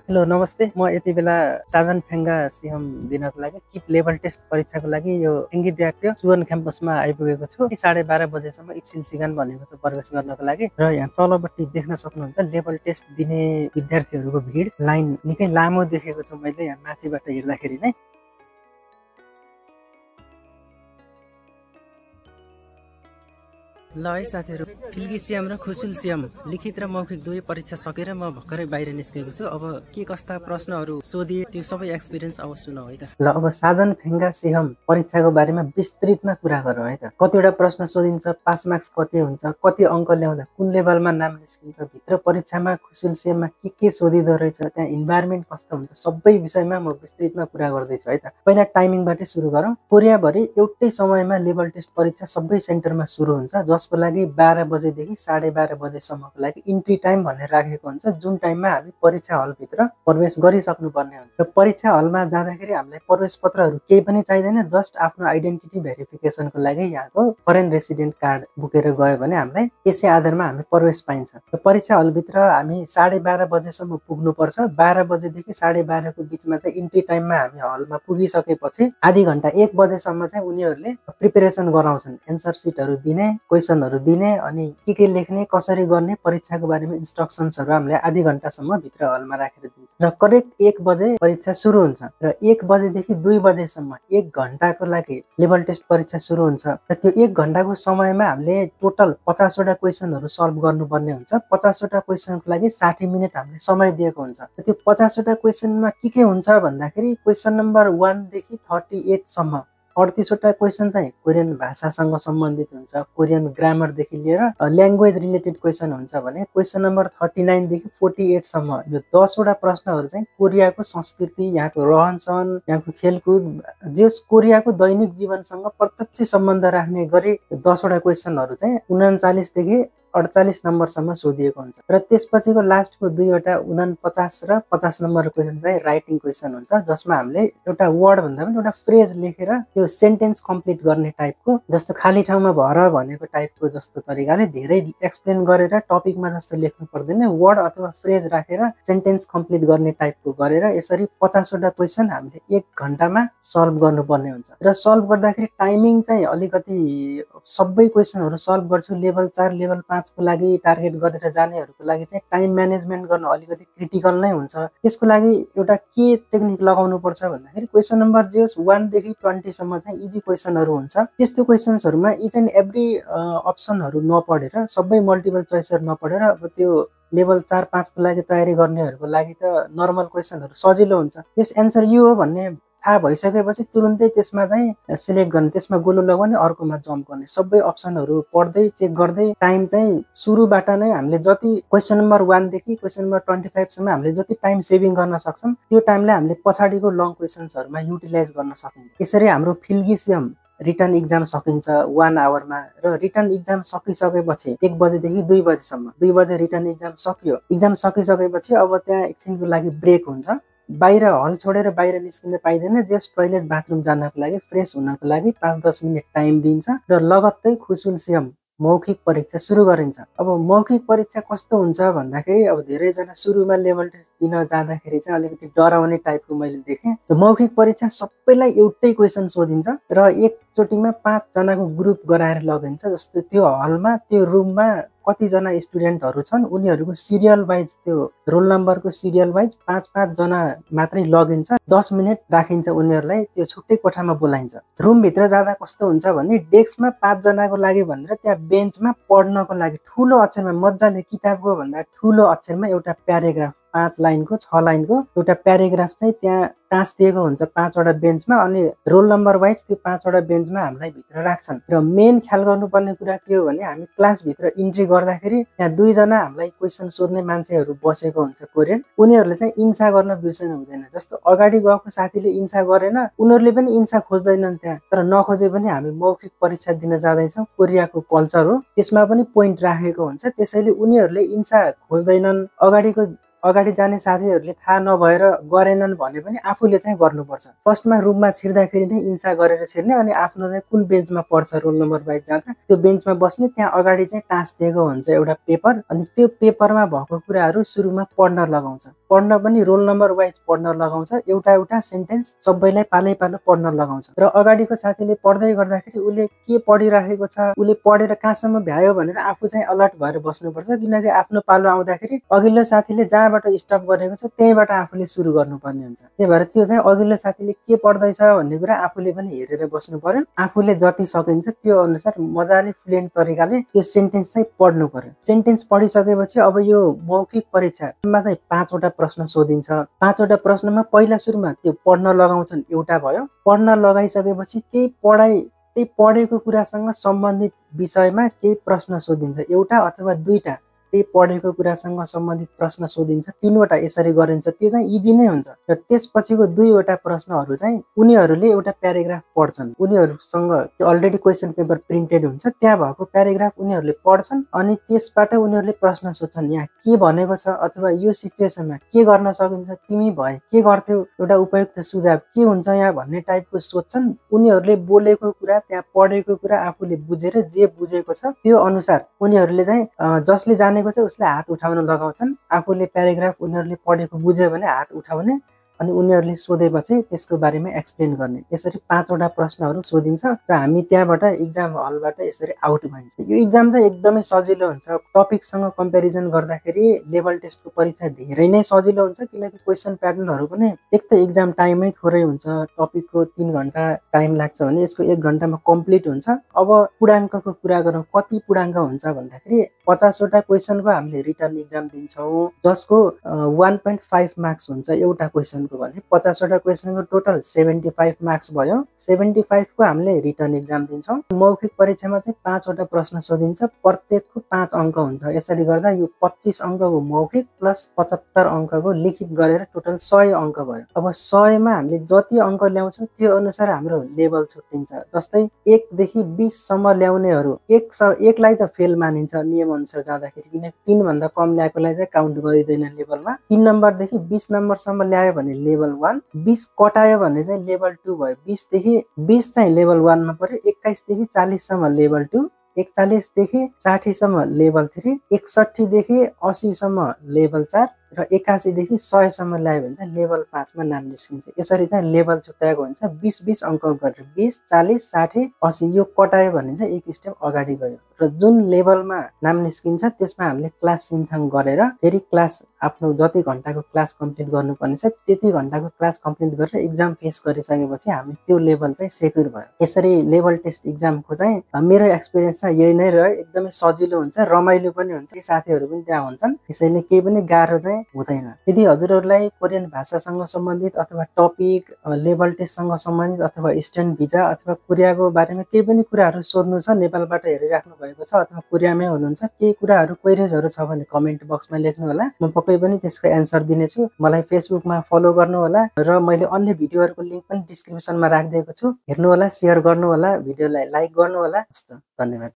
Hello नमस्ते, म यति बेला साजन फेङ्गा सिहम दिनको लागि किप लेभल टेस्ट परीक्षाको लागि यो इङ्गित सुवन क्याम्पसमा आइपुगेको छु। 12:30 बजेसम्म इप्सिल सिगान भनेको छ प्रवेश गर्नको लागि। र यहाँ तलपट्टि देख्न सक्नुहुन्छ लेभल टेस्ट दिने विद्यार्थीहरूको भिड लाइन निकै लामो देखेको छु मैले यहाँ माथिबाट हेर्दाखेरि नै। ल है साथीहरू, फिल्गी सिएम र खुसुल सिएम लिखित र मौखिक दुवै परीक्षा सकेर म भर्खरै बाहिर निस्केको छु। अब के कस्ता प्रश्नहरू सोधिए त्यो सबै एक्सपिरियन्स अब सुनौ है त। ल अब साजन फेङ्गा सिहम परीक्षाको बारेमा विस्तृतमा कुरा गरौँ है त। कतिवटा प्रश्न सोधिन्छ, पास मार्क्स कति हुन्छ, कति अङ्क ल्याउँदा कुन लेभलमा नाम निस्किन्छ, भित्र परीक्षामा खुसुल सिएममा के सोधिँदो रहेछ, त्यहाँ इन्भाइरोमेन्ट कस्तो हुन्छ, सबै विषयमा म विस्तृतमा कुरा गर्दैछु है त। पहिला टाइमिङबाटै सुरु गरौँ। कोरियाभरि एउटै समयमा लेभल टेस्ट परीक्षा सबै सेन्टरमा सुरु हुन्छ, जसको लागि 12 बजेदेखि 12:30 बजेसम्मको लागि इन्ट्री टाइम भनेर राखेको हुन्छ, जुन टाइममा हामी परीक्षा हलभित्र प्रवेश गरिसक्नु पर्ने हुन्छ। र परीक्षा हलमा जाँदाखेरि हामीलाई प्रवेश पत्रहरू केही पनि चाहिँदैन, जस्ट आफ्नो आइडेन्टिटी भेरिफिकेसनको लागि यहाँको फरेन रेसिडेन्ट कार्ड बोकेर गयो भने हामीलाई त्यसै आधारमा हामी प्रवेश पाइन्छ। र परीक्षा हलभित्र हामी 12:30 बजेसम्म पुग्नुपर्छ। 12 बजेदेखि 12:30 को बिचमा चाहिँ इन्ट्री टाइममा हामी हलमा पुगिसकेपछि आधी घन्टा 1 बजेसम्म चाहिँ उनीहरूले प्रिपेरेसन गराउँछन्, एन्सर सिटहरू दिने, क्वेसनहरू दिने, अनि के लेख्ने, कसरी गर्ने, परीक्षाको बारेमा इन्स्ट्रक्सन्सहरू हामीलाई आधी घन्टासम्म भित्र हलमा राखेर दिन्छ। र करेक्ट 1 बजे परीक्षा सुरु हुन्छ र 1 बजेदेखि 2 बजेसम्म 1 घन्टाको लागि लेभल टेस्ट परीक्षा सुरु हुन्छ। र त्यो 1 घन्टाको समयमा हामीले टोटल 50 वटा क्वेसनहरू सल्भ गर्नुपर्ने हुन्छ। 50 वटा क्वेसनको लागि 60 मिनट हामीले समय दिएको हुन्छ। र त्यो 50 वटा क्वेसनमा के हुन्छ भन्दाखेरि क्वेसन नम्बर 1 देखि 38 सम्म 38 वटा क्वेसन चाहिँ कोरियन भाषासँग सम्बन्धित हुन्छ। कोरियन ग्रामरदेखि लिएर ल्याङ्ग्वेज रिलेटेड क्वेसन हुन्छ भने क्वेसन नम्बर 39 देखि 48 सम्म यो 10 वटा प्रश्नहरू चाहिँ कोरियाको संस्कृति, यहाँको रहनसहन, यहाँको खेलकुद, जस कोरियाको दैनिक जीवनसँग प्रत्यक्ष सम्बन्ध राख्ने गरी 10 वटा क्वेसनहरू चाहिँ 39 देखि 48 नम्बरसम्म सोधिएको हुन्छ। र त्यसपछिको लास्टको 2 वटा 49 र 50 नम्बर क्वेसन चाहिँ राइटिङ क्वेसन हुन्छ, जसमा हामीले एउटा वर्ड भन्दा पनि एउटा फ्रेज लेखेर त्यो सेन्टेन्स कम्प्लिट गर्ने टाइपको, जस्तो खाली ठाउँमा भर भनेको टाइपको जस्तो तरिकाले धेरै एक्सप्लेन गरेर टपिकमा जस्तो लेख्नु पर्दैन, वर्ड अथवा फ्रेज राखेर सेन्टेन्स कम्प्लिट गर्ने टाइपको गरेर यसरी 50 वटा क्वेसन हामीले 1 घन्टामा सल्भ गर्नुपर्ने हुन्छ। र सल्भ गर्दाखेरि टाइमिङ चाहिँ अलिकति सबै क्वेसनहरू सल्भ गर्छु लेभल 4 लेभल 5 को लागि टार्गेट गरेर जानेहरूको लागि चाहिँ टाइम म्यानेजमेन्ट गर्न अलिकति क्रिटिकल नै हुन्छ। त्यसको लागि एउटा के टेक्निक लगाउनु पर्छ भन्दाखेरि क्वेसन नम्बर जे होस् 1 देखि 20 सम्म चाहिँ इजी क्वेसनहरू हुन्छ। त्यस्तो क्वेसन्सहरूमा इच एन्ड एभ्री अप्सनहरू नपढेर, सबै मल्टिपल चोइसहरू नपढेर, अब त्यो लेभल 4-5 को लागि तयारी गर्नेहरूको लागि त नर्मल क्वेसनहरू सजिलो हुन्छ। त्यस एन्सर यो हो भन्ने थाहा भइसकेपछि तुरुन्तै त्यसमा चाहिँ सिलेक्ट गर्ने, त्यसमा गोलो लगाउने, अर्कोमा जम्प गर्ने, सबै अप्सनहरू पढ्दै चेक गर्दै टाइम चाहिँ सुरुबाट नै हामीले जति क्वेसन नम्बर 1 देखि क्वेसन नम्बर 25 सम्म हामीले जति टाइम सेभिङ गर्न सक्छौँ त्यो टाइमलाई हामीले पछाडिको लङ क्वेसन्सहरूमा युटिलाइज गर्न सकिन्छ। यसरी हाम्रो फिल्गी सिएम रिटर्न इक्जाम सकिन्छ 1 आवरमा। र रिटर्न इक्जाम सकिसकेपछि 1 बजेदेखि 2 बजेसम्म, 2 बजे रिटर्न इक्जाम सक्यो। इक्जाम सकिसकेपछि अब त्यहाँ एकछिनको लागि ब्रेक हुन्छ। बाहिर हल छोडेर बाहिर निस्किन पाइँदैन, जस्ट टोइलेट बाथरुम जानको लागि, फ्रेस हुनको लागि 5-10 मिनट टाइम दिन्छ र लगत्तै खुसुल सिएम मौखिक परीक्षा सुरु गरिन्छ। अब मौखिक परीक्षा कस्तो हुन्छ भन्दाखेरि अब धेरैजना सुरुमा लेभल टेस्ट दिन जाँदाखेरि चाहिँ अलिकति डराउने टाइपको मैले देखेँ। र मौखिक परीक्षा सबैलाई एउटै क्वेसन सोधिन्छ र एकचोटिमा 5 जनाको ग्रुप गराएर लगिन्छ। जस्तो त्यो हलमा, त्यो रुममा कतिजना स्टुडेन्टहरू छन् उनीहरूको सिरियल वाइज, त्यो रोल नम्बरको सिरियल वाइज 5-5 जना मात्रै लगिन्छ। 10 मिनट राखिन्छ उनीहरूलाई, त्यो छुट्टै कोठामा बोलाइन्छ। रुमभित्र जाँदा कस्तो हुन्छ भने डेस्कमा 5 जनाको लागि भनेर त्यहाँ बेन्चमा पढ्नको लागि ठुलो अक्षरमा मजाले किताबको भन्दा ठुलो अक्षरमा एउटा प्याराग्राफ 5 लाइनको 6 लाइनको एउटा प्याराग्राफ चाहिँ त्यहाँ टाँसिदिएको हुन्छ 5 वटा बेन्चमा। अनि रोल नम्बर वाइज त्यो 5 वटा बेन्चमा हामीलाई भित्र राख्छन्। र मेन ख्याल गर्नुपर्ने कुरा के हो भने हामी क्लासभित्र इन्ट्री गर्दाखेरि त्यहाँ 2 जना हामीलाई क्वेसन सोध्ने मान्छेहरू बसेको हुन्छ कोरियन, उनीहरूले चाहिँ इन्सा गर्न बिर्सनु हुँदैन। जस्तो अगाडि गएको साथीले इन्सा गरेन, उनीहरूले पनि इन्सा खोज्दैनन् त्यहाँ। तर नखोजे पनि हामी मौखिक परीक्षा दिन जाँदैछौँ, कोरियाको कल्चर हो, त्यसमा पनि पोइन्ट राखेको हुन्छ। त्यसैले उनीहरूले इन्सा खोज्दैनन्। अगाडि जाने साथीहरूले थाहा नभएर गरेनन् भने पनि आफूले चाहिँ गर्नुपर्छ। फर्स्टमा रुममा छिर्दाखेरि नै इन्सा गरेर छिर्ने, अनि आफ्नो चाहिँ कुन बेन्चमा पर्छ रोल नम्बर वाइज जाँदा त्यो बेन्चमा बस्ने। त्यहाँ अगाडि चाहिँ टाँसिदिएको हुन्छ एउटा पेपर, अनि त्यो पेपरमा भएको कुराहरू सुरुमा पढ्न लगाउँछ। पढ्न पनि रोल नम्बर वाइज पढ्न लगाउँछ, एउटा एउटा सेन्टेन्स सबैलाई पालै पालो पढ्न लगाउँछ र अगाडिको साथीले पढ्दै गर्दाखेरि उसले के पढिराखेको छ, उसले पढेर कहाँसम्म भ्यायो भनेर आफू चाहिँ अलर्ट भएर बस्नुपर्छ, किनकि आफ्नो पालो आउँदाखेरि अघिल्लो साथीले जहाँबाट स्टप गरेको छ त्यहीबाट आफूले सुरु गर्नुपर्ने हुन्छ। त्यही भएर त्यो चाहिँ अघिल्लो साथीले के पढ्दैछ भन्ने कुरा आफूले पनि हेरेर बस्नु पर्यो। आफूले जति सकिन्छ त्यो अनुसार मजाले फ्लुएन्ट तरिकाले त्यो सेन्टेन्स चाहिँ पढ्नु पर्यो। सेन्टेन्स पढिसकेपछि अब यो मौखिक परीक्षामा चाहिँ 5 वटा प्रश्न सोधिन्छ। 5 वटा प्रश्नमा पहिला सुरुमा त्यो पढ्न लगाउँछन्, एउटा भयो। पढ्न लगाइसकेपछि त्यही पढेको कुरासँग सम्बन्धित विषयमा केही प्रश्न सोधिन्छ, एउटा अथवा दुईटा त्यही पढेको कुरासँग सम्बन्धित प्रश्न सोधिन्छ। 3 वटा यसरी गरिन्छ, त्यो चाहिँ इजी नै हुन्छ। र त्यसपछिको 2 वटा प्रश्नहरू चाहिँ उनीहरूले एउटा प्याराग्राफ पढ्छन्, उनीहरूसँग अलरेडी क्वेसन पेपर प्रिन्टेड हुन्छ, त्यहाँ भएको प्याराग्राफ उनीहरूले पढ्छन् अनि त्यसबाट उनीहरूले प्रश्न सोध्छन्, यहाँ के भनेको छ अथवा यो सिचुएसनमा के गर्न सकिन्छ, तिमी भए के गर्थ्यौ, एउटा उपयुक्त सुझाव के हुन्छ यहाँ भन्ने टाइपको सोध्छन्। उनीहरूले बोलेको कुरा, त्यहाँ पढेको कुरा आफूले बुझेर जे बुझेको छ त्यो अनुसार उनीहरूले चाहिँ जसले जानेको छ उसले हात उठाउन लगाउँछन्। आफूले प्याराग्राफ उनीहरूले पढेको बुझ्यो भने हात उठाउने अनि उनीहरूले सोधेपछि त्यसको बारेमा एक्सप्लेन गर्ने। यसरी 5 वटा प्रश्नहरू सोधिन्छ र हामी त्यहाँबाट इक्जाम हलबाट यसरी आउट भइन्छ। यो इक्जाम चाहिँ एकदमै सजिलो हुन्छ। टपिकसँग कम्पेरिजन गर्दाखेरि लेभल टेस्टको परीक्षा धेरै नै सजिलो हुन्छ, किनकि क्वेसन प्याटर्नहरू पनि एक त इक्जाम टाइमै थोरै हुन्छ। टपिकको 3 घण्टा टाइम लाग्छ भने यसको 1 घण्टामा कम्प्लिट हुन्छ। अब पूर्णाङ्कको कुरा गरौँ, कति पूर्णाङ्क हुन्छ भन्दाखेरि 50 वटा क्वेसनको हामीले रिटर्न इक्जाम दिन्छौँ, जसको 1.5 मार्क्स हुन्छ एउटा क्वेसन भने 50 वटा क्वेसनको टोटल 75 मार्क्स भयो। 75 को हामीले रिटर्न इक्जाम दिन्छौँ। मौखिक परीक्षामा चाहिँ 5 वटा प्रश्न सोधिन्छ, प्रत्येकको 5 अङ्क हुन्छ। यसरी गर्दा यो 25 अङ्कको मौखिक प्लस 75 अङ्कको लिखित गरेर टोटल 100 अङ्क भयो। अब 100 मा हामीले जति अङ्क ल्याउँछौँ त्यो अनुसार हाम्रो लेभल छुट्टिन्छ। जस्तै 1 देखि 20 सम्म ल्याउनेहरू 1 लाई त फेल मानिन्छ नियम अनुसार जाँदाखेरि, किनकि 3 भन्दा कम ल्याएकोलाई चाहिँ काउन्ट गरिँदैन लेभलमा। 3 नम्बरदेखि 20 नम्बरसम्म ल्यायो भने लेभल 1, 20 कटायो भने चाहिँ लेभल 2 भयो। 20 चाहिँ लेभल 1 मा पर्यो। 21 देखि 40 सम्म लेभल 2, 41 देखि 60 सम्म लेभल 3, 61 देखि 80 सम्म लेभल 4 र 81 देखि 100 सम्म ल्यायो भने चाहिँ लेभल 5 मा नाम निस्किन्छ। यसरी चाहिँ लेभल छुट्याएको हुन्छ 20 अङ्क गरेर। 20, 40, 60, 80 यो कटायो भने चाहिँ एक स्टेप अगाडि गयो र जुन लेभलमा नाम निस्किन्छ त्यसमा हामीले क्लास सिन्छाङ गरेर फेरि क्लास आफ्नो जति घण्टाको क्लास कम्प्लिट गर्नुपर्ने छ त्यति घण्टाको क्लास कम्प्लिट गरेर इक्जाम फेस गरिसकेपछि हामी त्यो लेभल चाहिँ सेक्युर भयो। यसरी लेभल टेस्ट इक्जामको चाहिँ मेरो एक्सपिरियन्स चाहिँ यही नै रह्यो। एकदमै सजिलो हुन्छ, रमाइलो पनि हुन्छ, साथीहरू पनि त्यहाँ हुन्छन्, त्यसैले केही पनि गाह्रो चाहिँ हुँदैन। यदि हजुरहरूलाई कोरियन भाषासँग सम्बन्धित अथवा टपिक, लेभल टेस्टसँग सम्बन्धित अथवा स्टुडेन्ट भिजा अथवा कोरियाको बारेमा केही पनि कुराहरू सोध्नु छ, नेपालबाट हेरिराख्नु भएको छ अथवा कोरियामै हुनुहुन्छ, केही कुराहरू क्वेरिजहरू छ भने कमेन्ट बक्समा लेख्नु होला, म पक्कै पनि त्यसको एन्सर दिनेछु। मलाई फेसबुकमा फलो गर्नु होला र मैले अन्य भिडियोहरूको लिङ्क पनि डिस्क्रिप्सनमा राखिदिएको छु, हेर्नु होला, सेयर गर्नु होला, भिडियोलाई लाइक गर्नु होला। हस्त, धन्यवाद।